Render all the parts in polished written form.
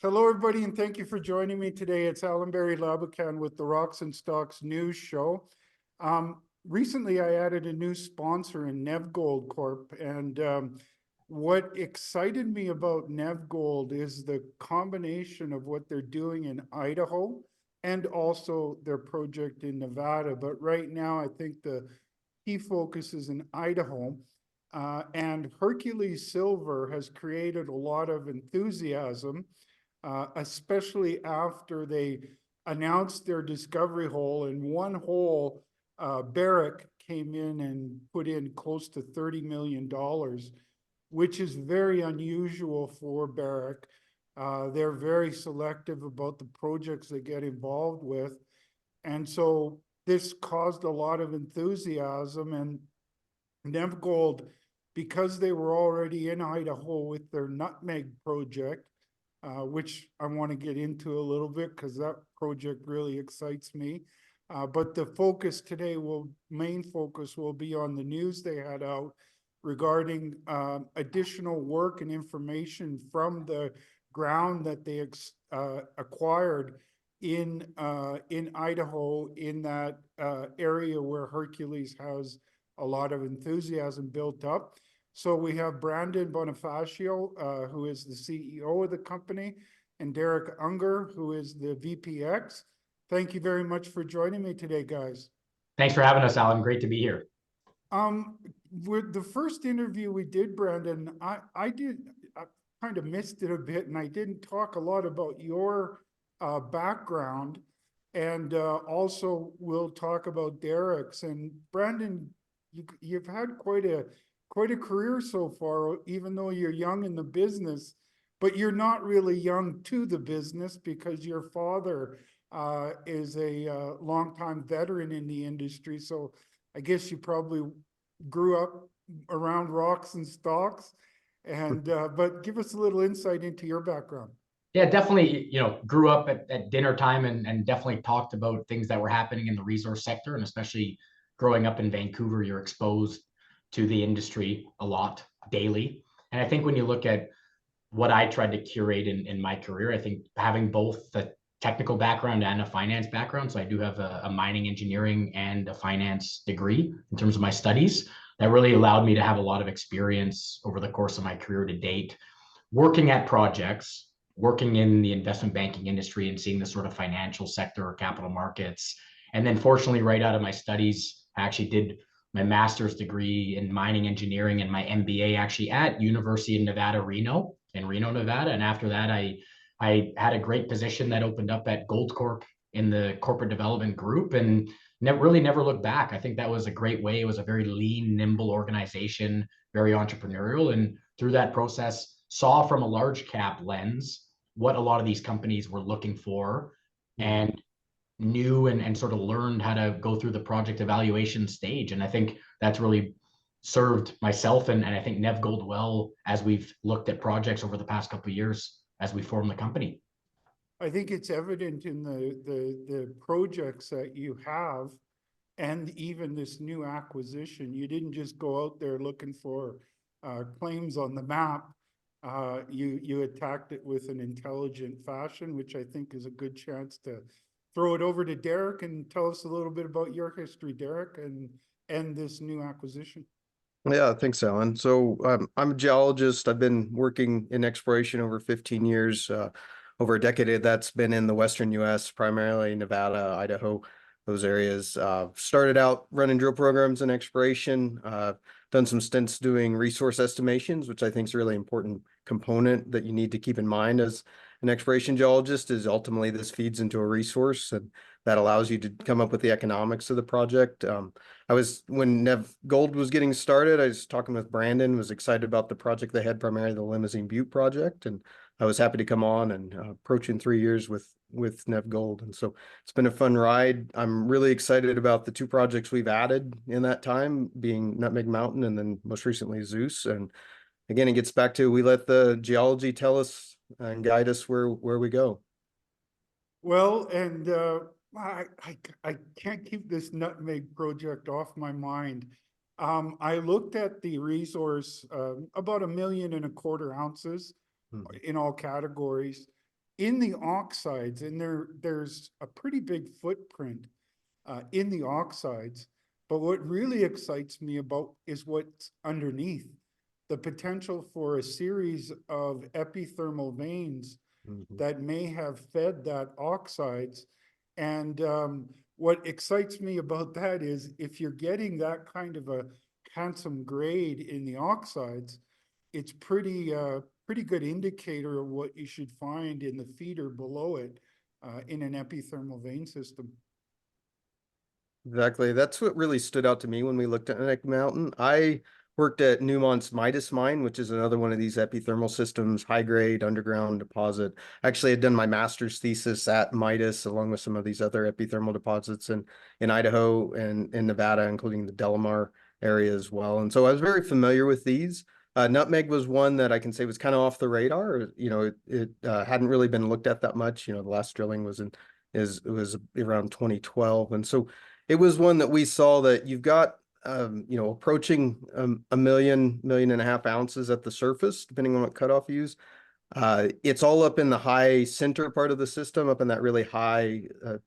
Hello, everybody, and thank you for joining me today. It's Allan Laboucan with the Rocks and Stocks News Show. Recently, I added a new sponsor in NevGold Corp, and what excited me about NevGold is the combination of what they're doing in Idaho and also their project in Nevada. But right now, I think the key focus is in Idaho. And Hercules Silver has created a lot of enthusiasm, especially after they announced their discovery hole. In one hole, Barrick came in and put in close to $30 million, which is very unusual for Barrick. They're very selective about the projects they get involved with. And so this caused a lot of enthusiasm, and NevGold, because they were already in Idaho with their Nutmeg project, which I want to get into a little bit because that project really excites me. But the focus today main focus will be on the news they had out regarding additional work and information from the ground that they acquired in Idaho, in that area where Hercules has a lot of enthusiasm built up. So we have Brandon Bonifacio, who is the CEO of the company, and Derek Unger, who is the VPX. Thank you very much for joining me today, guys. Thanks for having us, Allan. Great to be here. With the first interview we did, Brandon, I kind of missed it a bit, and I didn't talk a lot about your background, and also we'll talk about Derek's. And Brandon, you've had quite a career so far, even though you're young in the business, but you're not really young to the business because your father is a longtime veteran in the industry. So I guess you probably grew up around rocks and stocks. And but give us a little insight into your background. Yeah, definitely, grew up at dinner time and definitely talked about things that were happening in the resource sector, and especially growing up in Vancouver, you're exposed to the industry a lot daily. And I think when you look at what I tried to curate in my career, I think having both the technical background and a finance background, so I do have a mining engineering and a finance degree in terms of my studies, that really allowed me to have a lot of experience over the course of my career to date, working at projects, working in the investment banking industry and seeing the sort of financial sector or capital markets. And then fortunately, right out of my studies, I actually did my master's degree in mining engineering and my MBA actually at University of Nevada, Reno, in Reno, Nevada. And after that, I had a great position that opened up at Goldcorp in the corporate development group, and really never looked back. I think that was a great way. It was a very lean, nimble organization, very entrepreneurial. And through that process, saw from a large cap lens what a lot of these companies were looking for, and knew and sort of learned how to go through the project evaluation stage. And I think that's really served myself and I think NevGold well as we've looked at projects over the past couple of years as we form the company. I think it's evident in the projects that you have, and even this new acquisition. You didn't just go out there looking for claims on the map. You attacked it with an intelligent fashion, which I think is a good chance to throw it over to Derek and tell us a little bit about your history, Derek, and this new acquisition. Yeah, thanks, Allan. So I'm a geologist. I've been working in exploration over 15 years. Over a decade, that's been in the Western U.S., primarily Nevada, Idaho, those areas. Started out running drill programs in exploration, done some stints doing resource estimations, which I think is a really important component that you need to keep in mind as an exploration geologist, is ultimately this feeds into a resource, and that allows you to come up with the economics of the project. When Nev Gold was getting started, I was talking with Brandon, was excited about the project they had, primarily the Limousine Butte project, and I was happy to come on, and approaching 3 years with Nev Gold. And so it's been a fun ride. I'm really excited about the two projects we've added in that time, being Nutmeg Mountain and then most recently Zeus. And again, it gets back to, we let the geology tell us and guide us where we go. Well, and I can't keep this Nutmeg project off my mind. I looked at the resource, about 1.25 million ounces. Mhm. in all categories. In the oxides, and there's a pretty big footprint in the oxides. But what really excites me about is what's underneath. The potential for a series of epithermal veins Mhm. that may have fed that oxides. And what excites me about that is if you're getting that kind of a handsome grade in the oxides, it's pretty good indicator of what you should find in the feeder below it in an epithermal vein system. Exactly. That's what really stood out to me when we looked at Nutmeg Mountain. I worked at Newmont's Midas mine, which is another one of these epithermal systems, high grade underground deposit. Actually, had done my master's thesis at Midas along with some of these other epithermal deposits in Idaho and in Nevada, including the Delamar area as well. And so I was very familiar with these. Nutmeg was one that I can say was kind of off the radar. It hadn't really been looked at that much. The last drilling was it was around 2012, and so it was one that we saw that you've got, approaching a million and a half ounces at the surface, depending on what cutoff you use. It's all up in the high center part of the system, up in that really high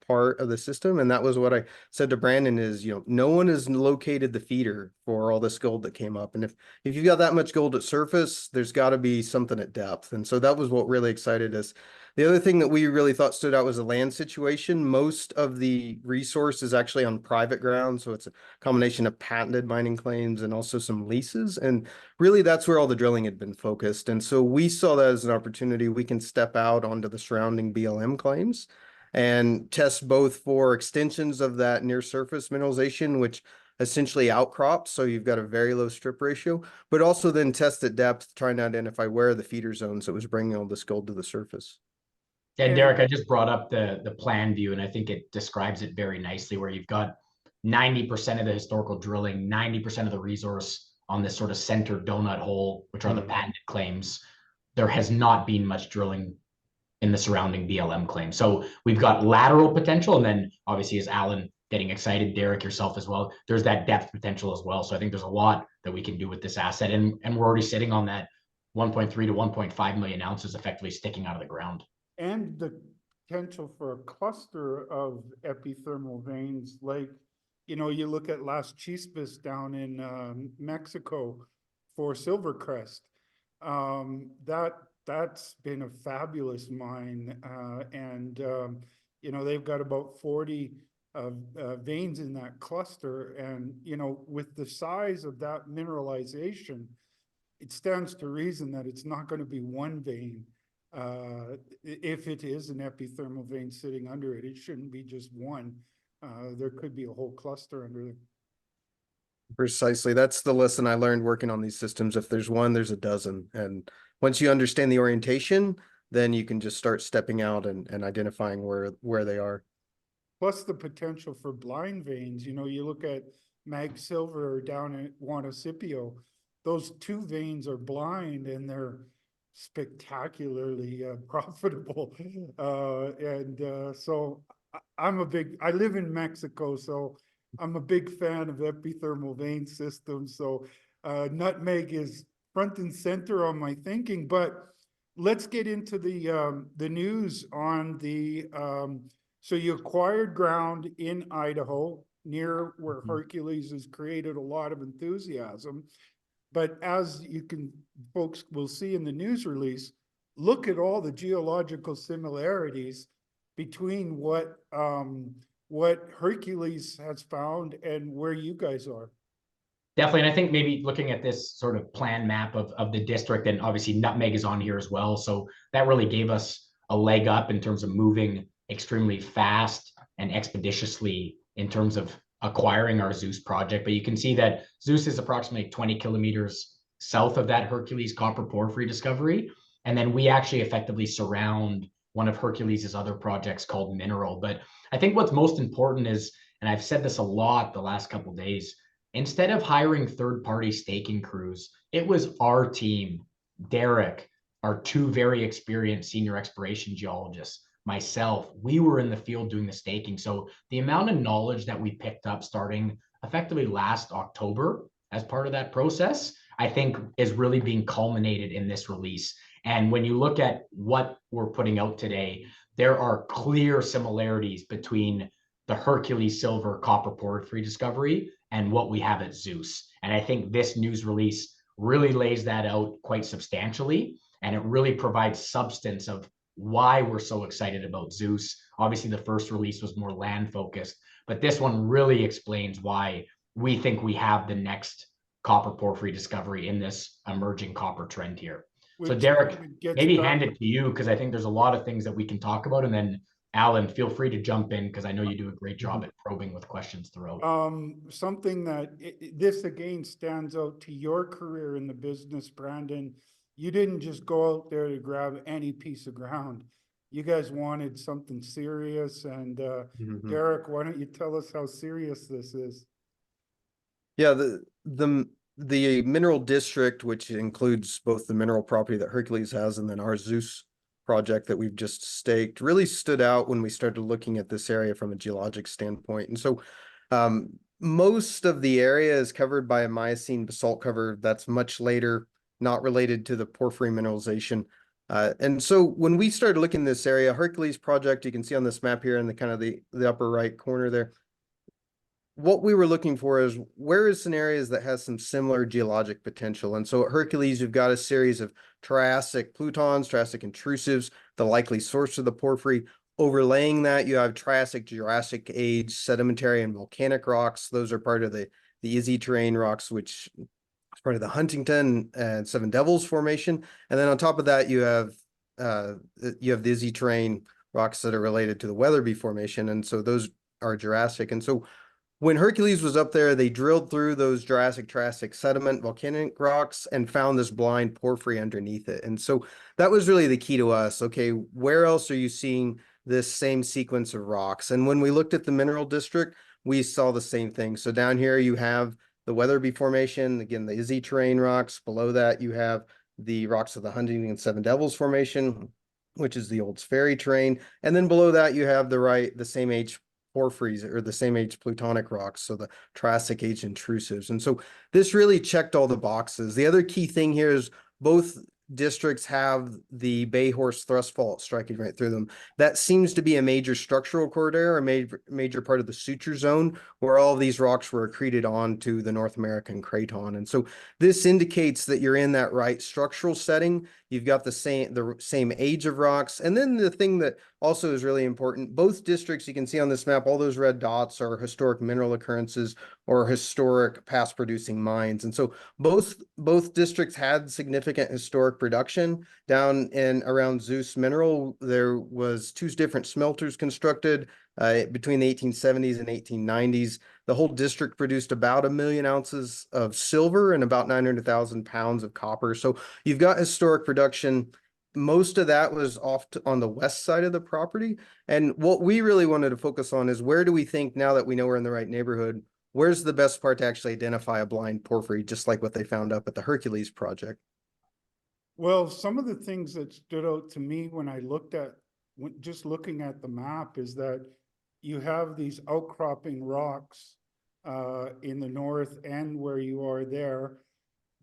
part of the system. And that was what I said to Brandon is, no one has located the feeder for all this gold that came up. And if you've got that much gold at surface, there's got to be something at depth. And so that was what really excited us. The other thing that we really thought stood out was the land situation. Most of the resource is actually on private ground. So it's a combination of patented mining claims and also some leases. And really that's where all the drilling had been focused. And so we saw that as an opportunity. We can step out onto the surrounding BLM claims and test both for extensions of that near surface mineralization, which essentially outcrops. So you've got a very low strip ratio, but also then test at depth, trying to identify where are the feeder zones that was bringing all this gold to the surface. Yeah, And Derek, I just brought up the plan view, and I think it describes it very nicely, where you've got 90% of the historical drilling, 90% of the resource on this sort of center donut hole, which are the patented claims. There has not been much drilling in the surrounding BLM claims. So we've got lateral potential, and then obviously as Allan getting excited, Derek, yourself as well, there's that depth potential as well. So I think there's a lot that we can do with this asset, and we're already sitting on that 1.3 to 1.5 million ounces effectively sticking out of the ground. and the potential for a cluster of epithermal veins, like, you look at Las Chispas down in Mexico for Silvercrest. That's been a fabulous mine, and they've got about 40 veins in that cluster, and with the size of that mineralization, it stands to reason that it's not going to be one vein. If it is an epithermal vein sitting under it, it shouldn't be just one. There could be a whole cluster under it. Precisely. That's the lesson I learned working on these systems. If there's one, there's a dozen. And once you understand the orientation, then you can just start stepping out and identifying where they are. Plus the potential for blind veins. You look at Mag Silver down at Juanicipio, those two veins are blind and they're spectacularly profitable. So I live in Mexico, so I'm a big fan of epithermal vein systems. So Nutmeg is front and center on my thinking, but let's get into the news on the, so you acquired ground in Idaho near where Hercules has created a lot of enthusiasm. But as folks will see in the news release, look at all the geological similarities between what Hercules has found and where you guys are. Definitely. And I think maybe looking at this sort of plan map of the district, and obviously Nutmeg is on here as well. So that really gave us a leg up in terms of moving extremely fast and expeditiously in terms of acquiring our Zeus project. But you can see that Zeus is approximately 20 kilometers south of that Hercules copper porphyry discovery. And then we actually effectively surround one of Hercules' other projects called Mineral. But I think what's most important is, and I've said this a lot the last couple of days, instead of hiring third-party staking crews, it was our team, Derek, our two very experienced senior exploration geologists, myself, we were in the field doing the staking. So the amount of knowledge that we picked up starting effectively last October as part of that process, I think is really being culminated in this release. And when you look at what we're putting out today, there are clear similarities between the Hercules Silver copper porphyry discovery and what we have at Zeus. And I think this news release really lays that out quite substantially, and it really provides substance of why we're so excited about Zeus. Obviously, the first release was more land focused, but this one really explains why we think we have the next copper porphyry discovery in this emerging copper trend here. So Which Derek, kind of gets maybe back- hand it to you, because I think there's a lot of things that we can talk about, and then Allan, feel free to jump in because I know you do a great job at probing with questions throughout. Something that this again stands out to your career in the business, Brandon. You didn't just go out there to grab any piece of ground. You guys wanted something serious, and Derek, why don't you tell us how serious this is? Yeah, the mineral district, which includes both the mineral property that Hercules has and then our Zeus project that we've just staked, really stood out when we started looking at this area from a geologic standpoint. And so most of the area is covered by a Miocene basalt cover that's much later, not related to the porphyry mineralization. And so when we started looking at this area, Hercules project, you can see on this map here in the kind of the upper right corner there, what we were looking for is where is some areas that has some similar geologic potential. And so at Hercules, you've got a series of Triassic plutons, Triassic intrusives, the likely source of the porphyry. Overlaying that, you have Triassic, Jurassic age, sedimentary and volcanic rocks. Those are part of the Izzy terrain rocks, which is part of the Huntington and Seven Devils formation. And then on top of that, you have the Izzy terrain rocks that are related to the Weatherby formation. And so those are Jurassic. And so when Hercules was up there, they drilled through those Triassic sediment, volcanic rocks, and found this blind porphyry underneath it. And so that was really the key to us. Okay, where else are you seeing this same sequence of rocks? And when we looked at the mineral district, we saw the same thing. So down here you have the Weatherby formation, again, the Izzy terrain rocks. Below that, you have the rocks of the Huntington and Seven Devils formation, which is the Olds Ferry terrain. And then below that, you have the same age porphyries or the same age plutonic rocks, so the Triassic age intrusives. And so this really checked all the boxes. The other key thing here is both districts have the Bay Horse thrust fault striking right through them. That seems to be a major structural corridor, a major part of the suture zone where all of these rocks were accreted onto the North American craton. And so this indicates that you're in that right structural setting. You've got the same age of rocks. And then the thing that also is really important, both districts, you can see on this map, all those red dots are historic mineral occurrences or historic past producing mines. And so both districts had significant historic production. Down in around Zeus Mineral, there was two different smelters constructed between the 1870s and 1890s. The whole district produced about 1 million ounces of silver and about 900,000 pounds of copper. So you've got historic production. Most of that was on the west side of the property. And what we really wanted to focus on is where do we think, now that we know we're in the right neighborhood, where's the best part to actually identify a blind porphyry, just like what they found up at the Hercules project? Well, some of the things that stood out to me when I just looking at the map is that you have these outcropping rocks in the north end where you are there,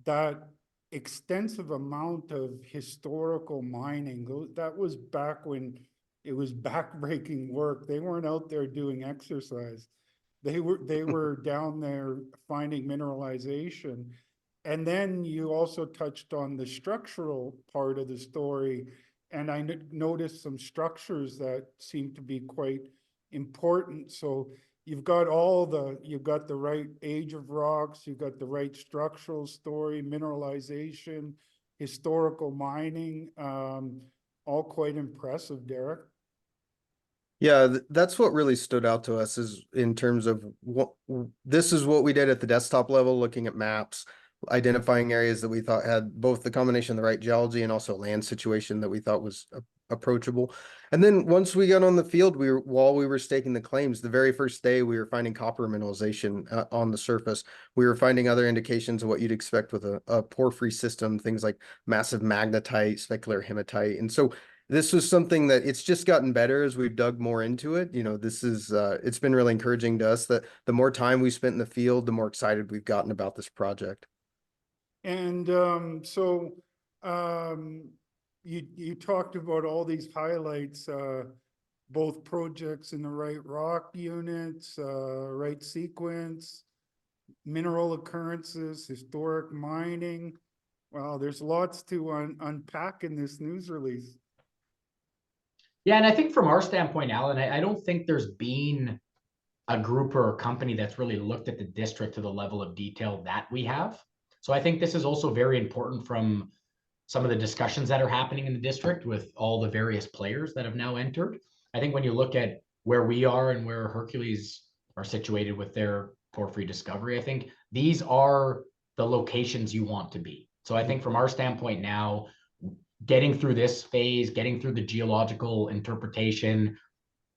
that extensive amount of historical mining. That was back when it was backbreaking work. They weren't out there doing exercise. They were down there finding mineralization. And then you also touched on the structural part of the story. And I noticed some structures that seem to be quite important. So you've got the right age of rocks, you've got the right structural story, mineralization, historical mining, all quite impressive, Derek. Yeah, that's what really stood out to us, is in terms of this is what we did at the desktop level, looking at maps, identifying areas that we thought had both the combination of the right geology and also land situation that we thought was approachable. And then once we got on the field, while we were staking the claims, the very first day we were finding copper mineralization on the surface. We were finding other indications of what you'd expect with a porphyry system, things like massive magnetite, specular hematite. And so this was something that it's just gotten better as we've dug more into it. You know, this is, it's been really encouraging to us that the more time we spent in the field, the more excited we've gotten about this project. And you talked about all these highlights, both projects in the right rock units, right sequence, mineral occurrences, historic mining. Wow, there's lots to unpack in this news release. Yeah, and I think from our standpoint, Alan, I don't think there's been a group or a company that's really looked at the district to the level of detail that we have. So I think this is also very important from some of the discussions that are happening in the district with all the various players that have now entered. I think when you look at where we are and where Hercules are situated with their porphyry discovery, I think these are the locations you want to be. So I think from our standpoint now, getting through this phase, getting through the geological interpretation,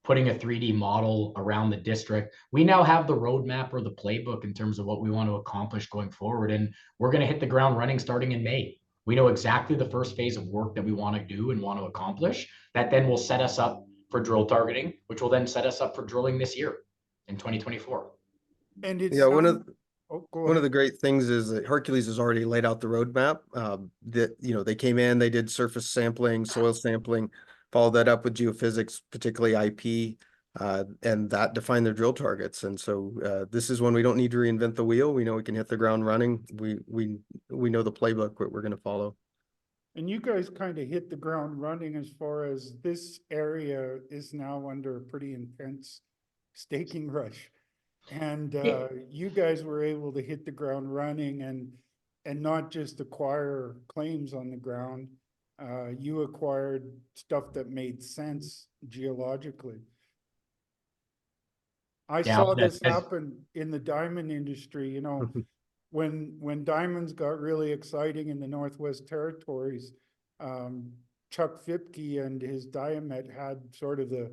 putting a 3D model around the district, we now have the roadmap or the playbook in terms of what we want to accomplish going forward. And we're going to hit the ground running starting in May. We know exactly the first phase of work that we want to do and want to accomplish. That then will set us up for drill targeting, which will then set us up for drilling this year in 2024. And it's Yeah, oh, go one of ahead. the great things is that Hercules has already laid out the roadmap. That, you know, they came in, they did surface sampling, soil sampling, followed that up with geophysics, particularly IP, and that defined their drill targets. And so this is when we don't need to reinvent the wheel. We know we can hit the ground running. We know the playbook what we're going to follow. And you guys kind of hit the ground running as far as this area is now under a pretty intense staking rush. And you guys were able to hit the ground running and not just acquire claims on the ground. You acquired stuff that made sense geologically. I saw this happen in the diamond industry, you know, when diamonds got really exciting in the Northwest Territories, Chuck Fipke and his Diamet had sort of the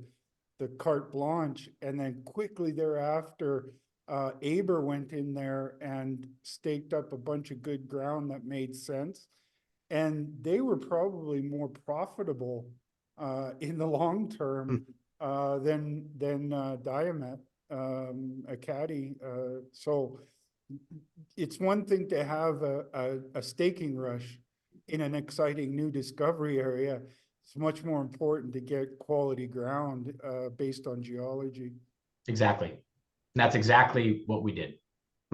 carte blanche, and then quickly thereafter, Aber went in there and staked up a bunch of good ground that made sense, and they were probably more profitable in the long term than Diamet, a caddy. So it's one thing to have a staking rush in an exciting new discovery area. It's much more important to get quality ground based on geology. Exactly. And that's exactly what we did.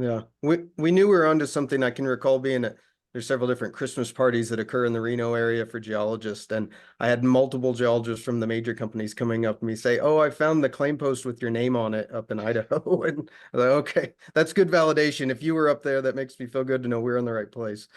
Yeah, we knew we were onto something. I can recall being at, there's several different Christmas parties that occur in the Reno area for geologists, and I had multiple geologists from the major companies coming up to me say, "Oh, I found the claim post with your name on it up in Idaho." And I was like, "Okay, that's good validation. If you were up there, that makes me feel good to know we're in the right place."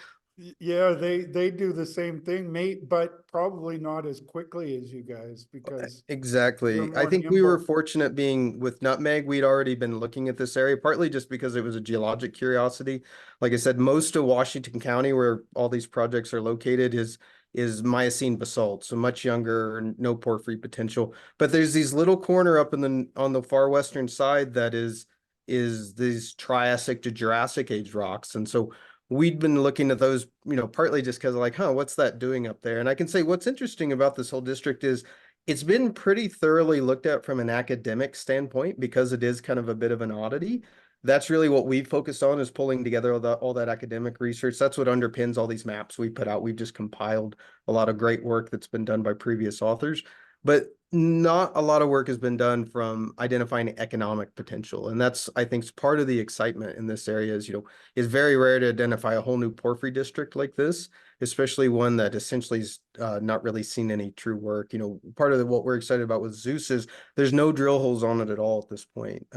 Yeah, they do the same thing, mate, but probably not as quickly as you guys because Exactly. I more think we were nimble. fortunate being with Nutmeg. We'd already been looking at this area, partly just because it was a geologic curiosity. Like I said, most of Washington County, where all these projects are located, is Miocene basalt, so much younger, no porphyry potential. But there's these little corner up in the on the far western side that is these Triassic to Jurassic age rocks, and so we'd been looking at those, you know, partly just because like, huh, what's that doing up there? And I can say what's interesting about this whole district is it's been pretty thoroughly looked at from an academic standpoint because it is kind of a bit of an oddity. That's really what we've focused on, is pulling together all that academic research. That's what underpins all these maps we put out. We've just compiled a lot of great work that's been done by previous authors, but not a lot of work has been done from identifying economic potential. And that's, I think, part of the excitement in this area is, you know, it's very rare to identify a whole new porphyry district like this, especially one that essentially is not really seen any true work. You know, part of what we're excited about with Zeus is there's no drill holes on it at all at this point.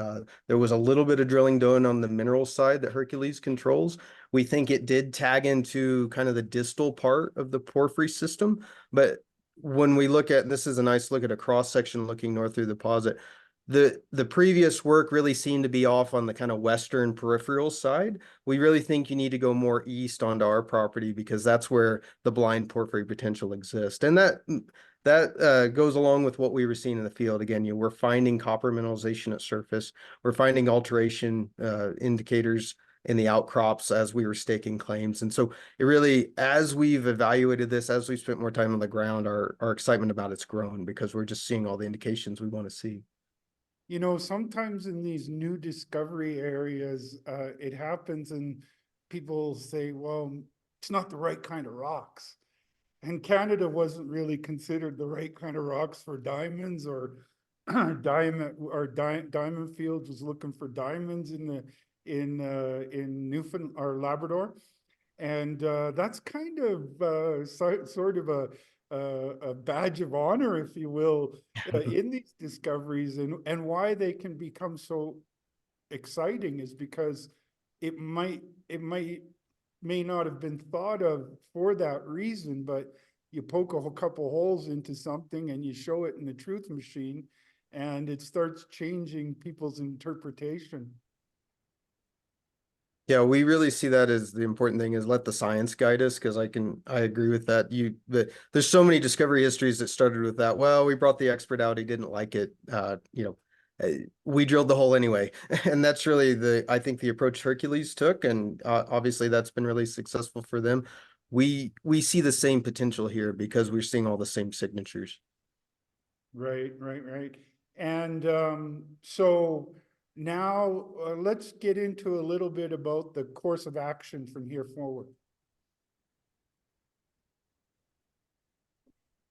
There was a little bit of drilling done on the mineral side that Hercules controls. We think it did tag into kind of the distal part of the porphyry system, but when we look at, this is a nice look at a cross section looking north through the deposit, the previous work really seemed to be off on the kind of western peripheral side. We really think you need to go more east onto our property because that's where the blind porphyry potential exists. And that goes along with what we were seeing in the field. Again, we're finding copper mineralization at surface. We're finding alteration indicators in the outcrops as we were staking claims. And so it really, as we've evaluated this, as we've spent more time on the ground, our excitement about it's grown because we're just seeing all the indications we want to see. You know, sometimes in these new discovery areas, it happens and people say, well, it's not the right kind of rocks. and Canada wasn't really considered the right kind of rocks for diamonds, or diamond fields was looking for diamonds in Newfoundland or Labrador. And that's kind of sort of a badge of honor, if you will, in these discoveries, and why they can become so exciting is because it may not have been thought of for that reason, but you poke a couple holes into something and you show it in the truth machine, and it starts changing people's interpretation. Yeah, we really see that as the important thing is let the science guide us, because I agree with that. There's so many discovery histories that started with that. Well, we brought the expert out, he didn't like it. We drilled the hole anyway. And that's really I think the approach Hercules took, and obviously that's been really successful for them. We see the same potential here because we're seeing all the same signatures. Right. And so now let's get into a little bit about the course of action from here forward.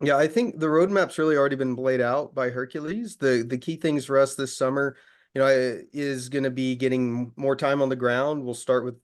Yeah, I think the roadmap's really already been laid out by Hercules. The key things for us this summer, is going to be getting more time on the ground. We'll start with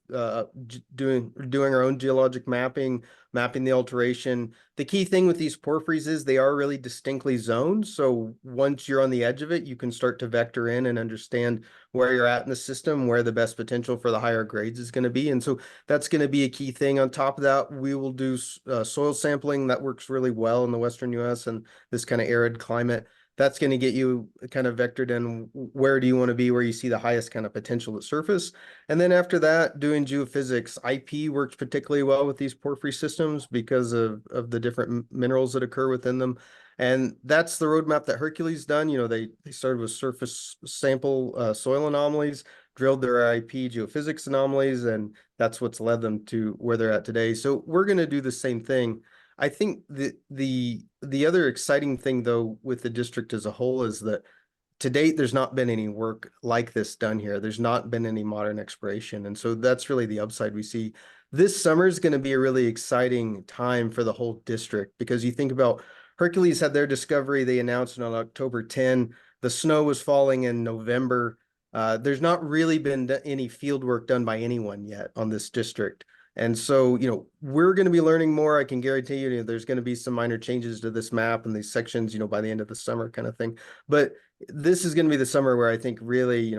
doing our own geologic mapping the alteration. The key thing with these porphyries is they are really distinctly zoned. So once you're on the edge of it, you can start to vector in and understand where you're at in the system, where the best potential for the higher grades is going to be. And so that's going to be a key thing. On top of that, we will do soil sampling that works really well in the Western US and this kind of arid climate. That's going to get you kind of vectored in where do you want to be, where you see the highest kind of potential at surface. And then after that, doing geophysics. IP works particularly well with these porphyry systems because of the different minerals that occur within them. And that's the roadmap that Hercules done. They started with surface sample soil anomalies, drilled their IP geophysics anomalies, and that's what's led them to where they're at today. So we're going to do the same thing. I think the other exciting thing, though, with the district as a whole is that to date, there's not been any work like this done here. There's not been any modern exploration. And so that's really the upside we see. This summer is going to be a really exciting time for the whole district, because you think about Hercules had their discovery. They announced it on October 10. The snow was falling in November. There's not really been any field work done by anyone yet on this district. And so, we're going to be learning more. I can guarantee you, there's going to be some minor changes to this map and these sections, by the end of the summer kind of thing. But this is going to be the summer where I think really,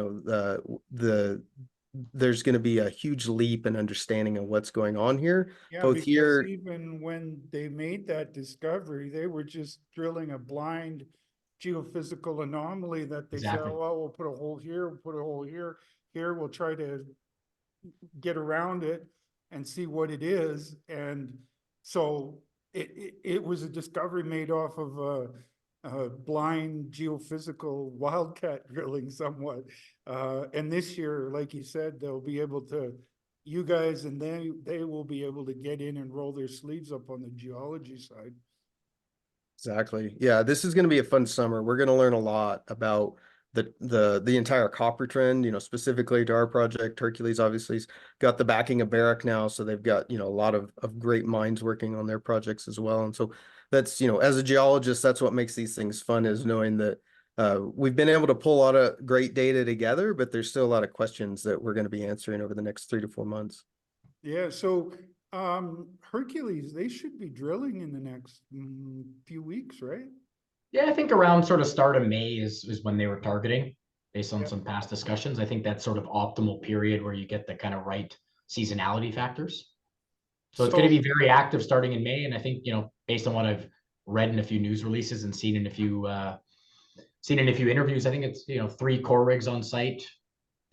there's going to be a huge leap in understanding of what's going on here. Yeah, Both because here, even when they made that discovery, they were just drilling a blind geophysical anomaly that they said, Exactly. oh, well, we'll put a hole here, we'll put a hole here, we'll try to get around it and see what it is. And so it was a discovery made off of a blind geophysical wildcat drilling somewhat. And this year, like you said, they'll be able to, you guys and they will be able to get in and roll their sleeves up on the geology side. exactly. Yeah, this is going to be a fun summer. We're going to learn a lot about the entire copper trend, specifically to our project. Hercules obviously's got the backing of Barrick now, so they've got, a lot of great minds working on their projects as well. And so that's, as a geologist, that's what makes these things fun, is knowing that we've been able to pull a lot of great data together, but there's still a lot of questions that we're going to be answering over the next 3 to 4 months. Yeah, so Hercules, they should be drilling in the next few weeks, right? Yeah, I think around sort of start of May is when they were targeting, based on Yep. some past discussions. I think that's sort of optimal period where you get the kind of right seasonality factors. So it's going to be very active starting in May. And I think, based on what I've read in a few news releases and seen in a few interviews, I think it's, 3 core rigs on site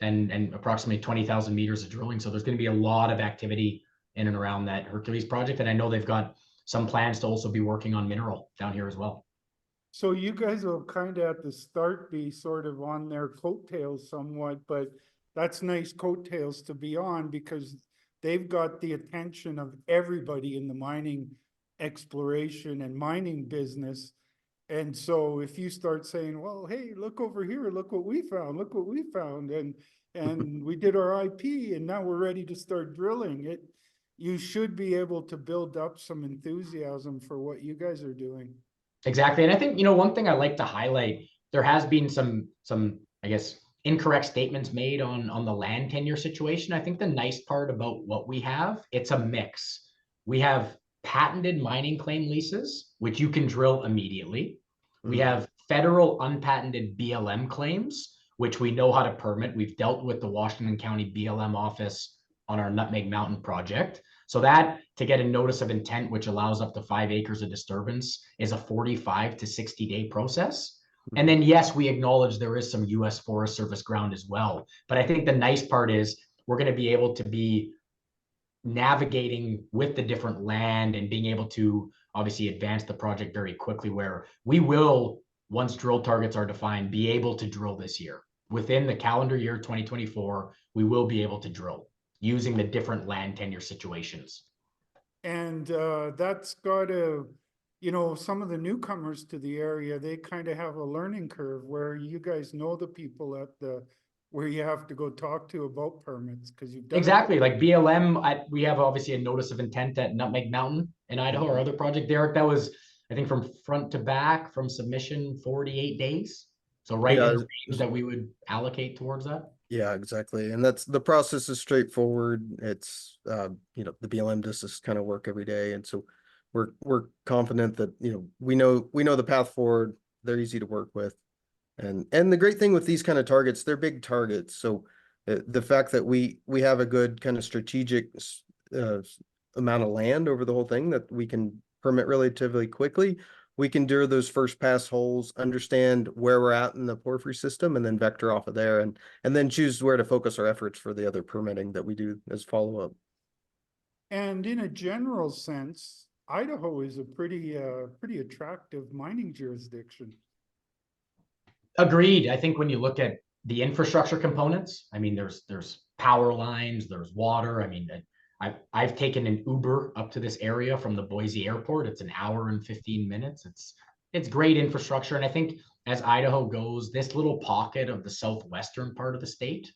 and approximately 20,000 meters of drilling. So there's going to be a lot of activity in and around that Hercules project. And I know they've got some plans to also be working on mineral down here as well. So you guys will kind of at the start be sort of on their coattails somewhat, but that's nice coattails to be on, because they've got the attention of everybody in the mining exploration and mining business. And so if you start saying, well, hey, look over here, look what we found, and we did our IP and now we're ready to start drilling it, you should be able to build up some enthusiasm for what you guys are doing. Exactly. And I think, one thing I like to highlight, there has been some, I guess, incorrect statements made on the land tenure situation. I think the nice part about what we have, it's a mix. We have patented mining claim leases, which you can drill immediately. We have federal unpatented BLM claims, which we know how to permit. We've dealt with the Washington County BLM office on our Nutmeg Mountain project. So that, to get a notice of intent, which allows up to 5 acres of disturbance, is a 45 to 60-day process. And then, yes, we acknowledge there is some U.S. Forest Service ground as well. But I think the nice part is we're going to be able to be navigating with the different land and being able to obviously advance the project very quickly, where we will, once drill targets are defined, be able to drill this year. Within the calendar year 2024, we will be able to drill using the different land tenure situations. And that's got to, some of the newcomers to the area, they kind of have a learning curve where you guys know the people where you have to go talk to about permits, because you've done Exactly. Like BLM, we have obviously a notice of intent at Nutmeg Mountain in Idaho, our other project, Derek, that was, I think, from front to back, from submission, 48 days. So right in the range that we would allocate towards that. Yeah, exactly. And the process is straightforward. It's, the BLM does this kind of work every day. And so we're confident that, we know the path forward. They're easy to work with. And the great thing with these kind of targets, they're big targets. So the fact that we have a good kind of strategic amount of land over the whole thing that we can permit relatively quickly, we can do those first pass holes, understand where we're at in the porphyry system, and then vector off of there, and then choose where to focus our efforts for the other permitting that we do as follow-up. And in a general sense, Idaho is a pretty attractive mining jurisdiction. Agreed. I think when you look at the infrastructure components, I mean, there's power lines, there's water. I mean, I've taken an Uber up to this area from the Boise airport. It's an hour and 15 minutes. It's great infrastructure. And I think as Idaho goes, this little pocket of the southwestern part of the state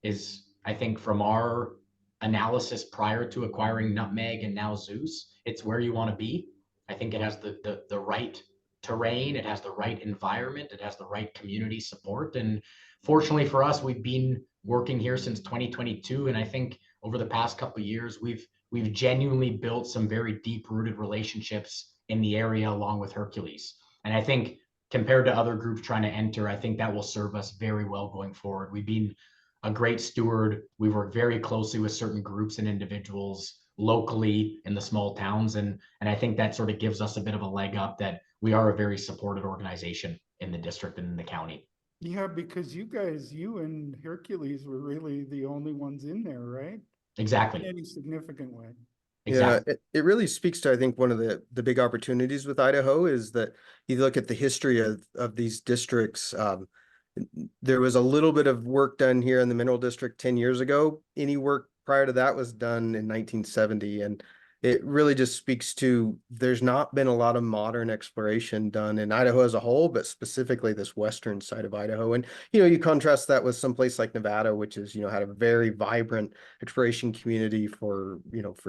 is, I think, from our analysis prior to acquiring Nutmeg and now Zeus, it's where you want to be. I think it has the right terrain, it has the right environment, it has the right community support. And fortunately for us, we've been working here since 2022. And I think over the past couple of years, we've genuinely built some very deep-rooted relationships in the area along with Hercules. And I think compared to other groups trying to enter, I think that will serve us very well going forward. We've been a great steward. We work very closely with certain groups and individuals locally in the small towns. And I think that sort of gives us a bit of a leg up that we are a very supported organization in the district and in the county. Yeah, because you and Hercules were really the only ones in there, right? Exactly. In any significant way. Exactly. Yeah, it really speaks to, I think, one of the big opportunities with Idaho is that you look at the history of these districts. There was a little bit of work done here in the mineral district 10 years ago. Any work prior to that was done in 1970. And it really just speaks to, there's not been a lot of modern exploration done in Idaho as a whole, but specifically this western side of Idaho. And, you contrast that with some place like Nevada, which is, had a very vibrant exploration community for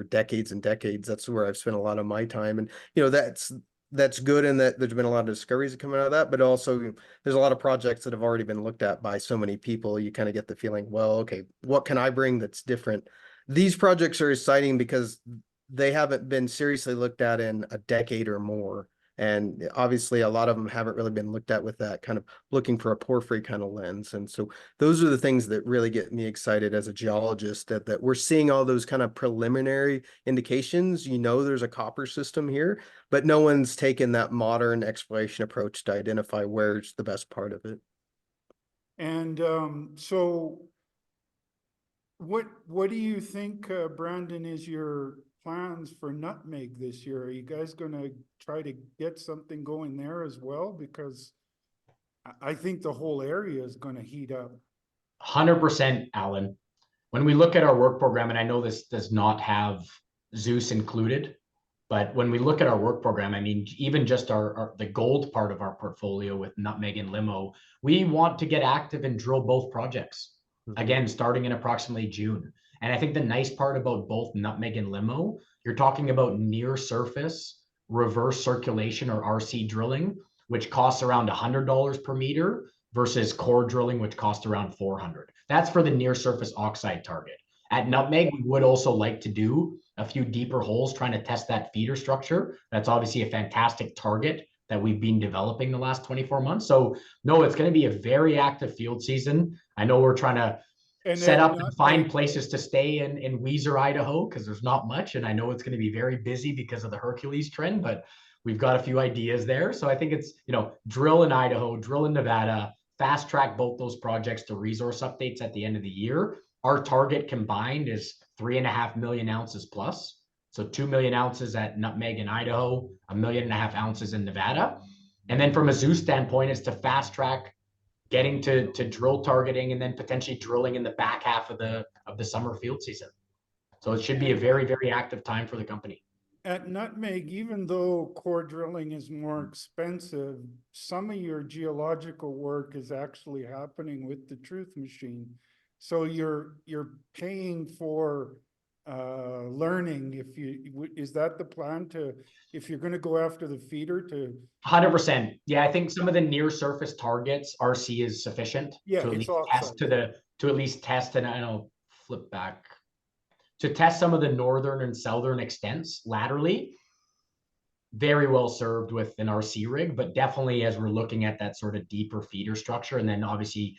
decades and decades. That's where I've spent a lot of my time. And, that's good in that there's been a lot of discoveries coming out of that, but also there's a lot of projects that have already been looked at by so many people. You kind of get the feeling, well, okay, what can I bring that's different? These projects are exciting because they haven't been seriously looked at in a decade or more. And obviously a lot of them haven't really been looked at with that kind of looking for a porphyry kind of lens. And so those are the things that really get me excited as a geologist, that we're seeing all those kind of preliminary indications. There's a copper system here, but no one's taken that modern exploration approach to identify where's the best part of it. And so what do you think, Brandon, is your plans for Nutmeg this year? Are you guys going to try to get something going there as well? Because I think the whole area is going to heat up. 100%, Allan. When we look at our work program, and I know this does not have Zeus included, but when we look at our work program, I mean, even just the gold part of our portfolio with Nutmeg and Limo, we want to get active and drill both projects. Again, starting in approximately June. And I think the nice part about both Nutmeg and Limo, you're talking about near surface reverse circulation or RC drilling, which costs around $100 per meter versus core drilling, which costs around 400. That's for the near surface oxide target. At Nutmeg, we would also like to do a few deeper holes trying to test that feeder structure. That's obviously a fantastic target that we've been developing the last 24 months. So no, it's going to be a very active field season. I know we're trying to set up and find places to stay in Weiser, Idaho, because there's not much. And I know it's going to be very busy because of the Hercules trend, but we've got a few ideas there. So I think it's, drill in Idaho, drill in Nevada, fast track both those projects to resource updates at the end of the year. Our target combined is 3.5 million ounces plus. So 2 million ounces at Nutmeg in Idaho, 1.5 million ounces in Nevada. And then from a Zeus standpoint, is to fast track getting to drill targeting and then potentially drilling in the back half of the summer field season. So it should be a very, very active time for the company. At Nutmeg, even though core drilling is more expensive, some of your geological work is actually happening with the Truth Machine. So you're paying for learning. Is that the plan, if you're going to go after the feeder to 100%? Yeah, I think some of the near surface targets RC is sufficient to at least test to at least test, and I'll flip back to test some of the northern and southern extents laterally. Very well served with an RC rig, but definitely as we're looking at that sort of deeper feeder structure, and then obviously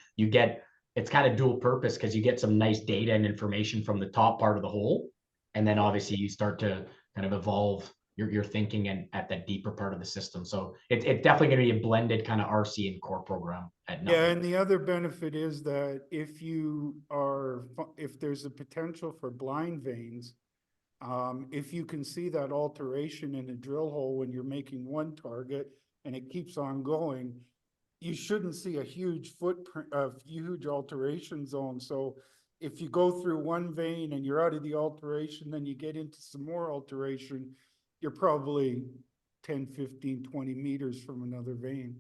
it's kind of dual purpose because you get some nice data and information from the top part of the hole, and then obviously you start to kind of evolve your thinking and at that deeper part of the system. So it's definitely going to be a blended kind of RC and core program at Nutmeg. Yeah, and the other benefit is that if there's a potential for blind veins, if you can see that alteration in a drill hole when you're making one target and it keeps on going, you shouldn't see a huge footprint of huge alteration zone. So if you go through one vein and you're out of the alteration, then you get into some more alteration, you're probably 10, 15, 20 meters from another vein.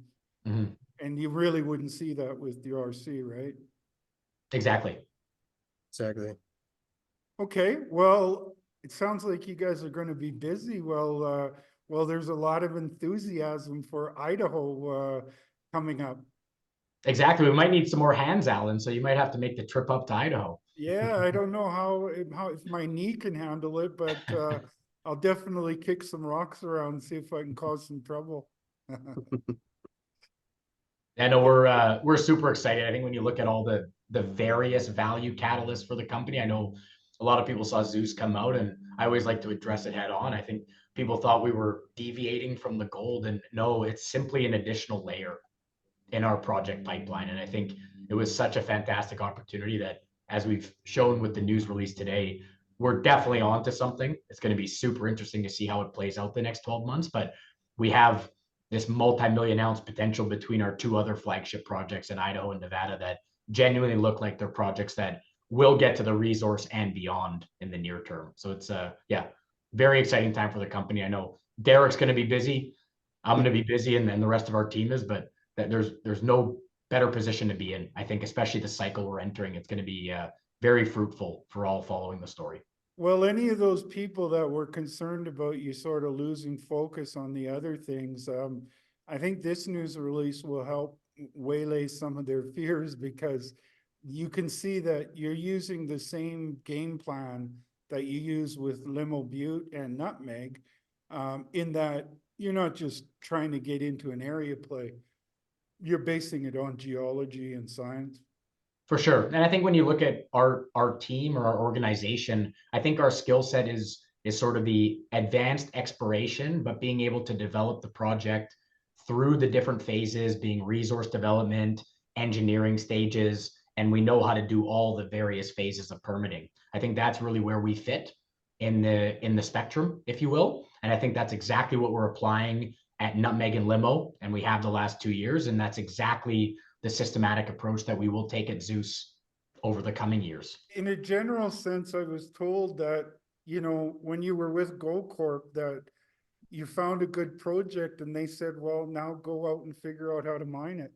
Mm-hmm. And you really wouldn't see that with the RC, right? Exactly. Okay, well, it sounds like you guys are going to be busy. Well, there's a lot of enthusiasm for Idaho coming up. Exactly. We might need some more hands, Allan. So you might have to make the trip up to Idaho. Yeah, I don't know how if my knee can handle it, but I'll definitely kick some rocks around and see if I can cause some trouble. I know we're super excited. I think when you look at all the various value catalysts for the company, I know a lot of people saw Zeus come out, and I always like to address it head on. I think people thought we were deviating from the gold, and no, it's simply an additional layer in our project pipeline. And I think it was such a fantastic opportunity that, as we've shown with the news release today, we're definitely onto something. It's going to be super interesting to see how it plays out the next 12 months. But we have this multi-million ounce potential between our two other flagship projects in Idaho and Nevada that genuinely look like they're projects that will get to the resource and beyond in the near term. So it's very exciting time for the company. I know Derek's going to be busy. I'm going to be busy, and then the rest of our team is, but that there's no better position to be in. I think, especially the cycle we're entering, it's going to be very fruitful for all following the story. Well, any of those people that were concerned about you sort of losing focus on the other things, I think this news release will help waylay some of their fears, because you can see that you're using the same game plan that you use with Limo Butte and Nutmeg, in that you're not just trying to get into an area play. You're basing it on geology and science. For sure. And I think when you look at our team or our organization, I think our skill set is sort of the advanced exploration, but being able to develop the project through the different phases, being resource development, engineering stages, and we know how to do all the various phases of permitting. I think that's really where we fit in the spectrum, if you will. And I think that's exactly what we're applying at Nutmeg and Limo, and we have the last 2 years, and that's exactly the systematic approach that we will take at Zeus over the coming years. In a general sense, I was told that, when you were with Goldcorp, that you found a good project and they said, well, now go out and figure out how to mine it.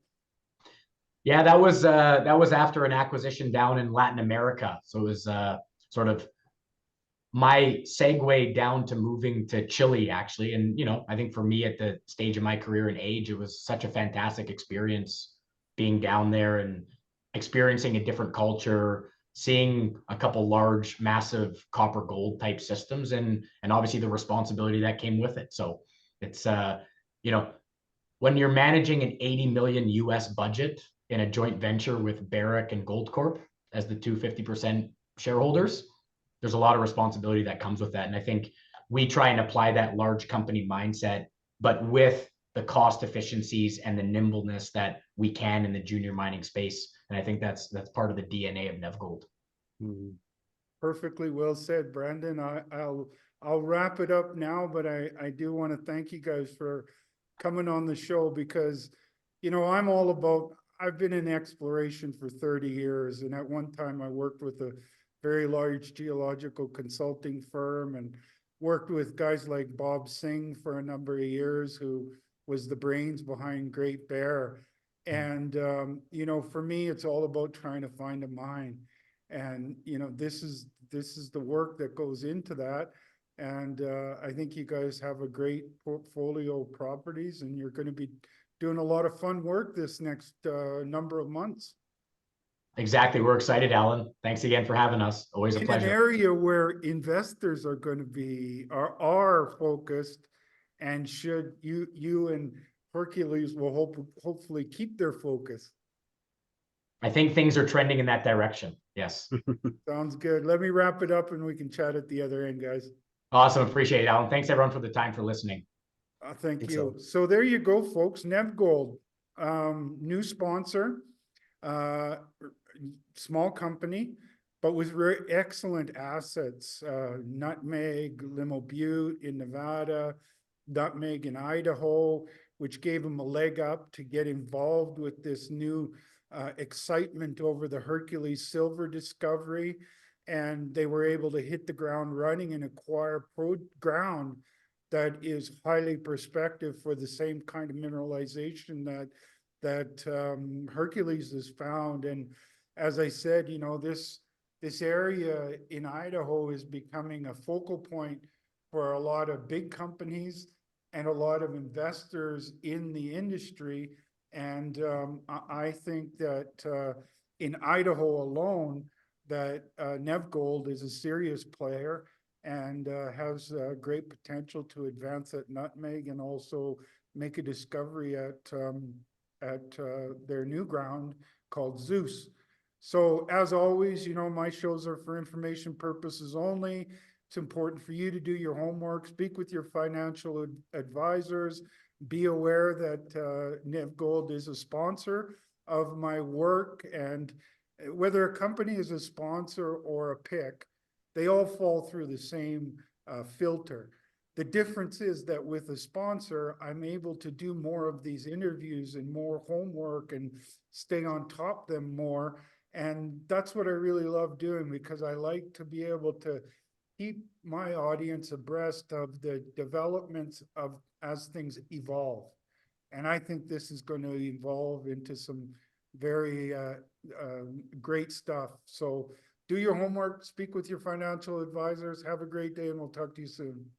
Yeah, that was after an acquisition down in Latin America. So it was sort of my segue down to moving to Chile, actually. And, I think for me at the stage of my career and age, it was such a fantastic experience being down there and experiencing a different culture, seeing a couple large, massive copper gold type systems, and obviously the responsibility that came with it. So it's, when you're managing an 80 million US budget in a joint venture with Barrick and Goldcorp as the 50% shareholders, there's a lot of responsibility that comes with that. And I think we try and apply that large company mindset, but with the cost efficiencies and the nimbleness that we can in the junior mining space. And I think that's part of the DNA of NevGold. Perfectly well said, Brandon. I'll wrap it up now, but I do want to thank you guys for coming on the show, because, I'm all about, I've been in exploration for 30 years. And at one time I worked with a very large geological consulting firm and worked with guys like Bob Singh for a number of years, who was the brains behind Great Bear. And, for me, it's all about trying to find a mine. And, this is the work that goes into that. And I think you guys have a great portfolio of properties, and you're going to be doing a lot of fun work this next number of months. Exactly. We're excited, Allan. Thanks again for having us. Always a pleasure. In an area where investors are going to be, are focused, and should you and Hercules will hopefully keep their focus. I think things are trending in that direction. Yes. Sounds good. Let me wrap it up and we can chat at the other end, guys. Awesome. Appreciate it, Allan. Thanks everyone for the time for listening. Thank Thanks, you. Allan. So there you go, folks. NevGold, new sponsor, small company, but with very excellent assets. Nutmeg, Limo Butte in Nevada, Nutmeg in Idaho, which gave them a leg up to get involved with this new excitement over the Hercules Silver discovery. And they were able to hit the ground running and acquire ground that is highly prospective for the same kind of mineralization that Hercules has found. And as I said, this area in Idaho is becoming a focal point for a lot of big companies and a lot of investors in the industry. And I think that in Idaho alone, that NevGold is a serious player and has great potential to advance at Nutmeg and also make a discovery at their new ground called Zeus. So as always, my shows are for information purposes only. It's important for you to do your homework, speak with your financial advisors, be aware that NevGold is a sponsor of my work, and whether a company is a sponsor or a pick, they all fall through the same filter. The difference is that with a sponsor, I'm able to do more of these interviews and more homework and stay on top of them more. And that's what I really love doing, because I like to be able to keep my audience abreast of the developments of as things evolve. And I think this is going to evolve into some very great stuff. So do your homework, speak with your financial advisors. Have a great day, and we'll talk to you soon.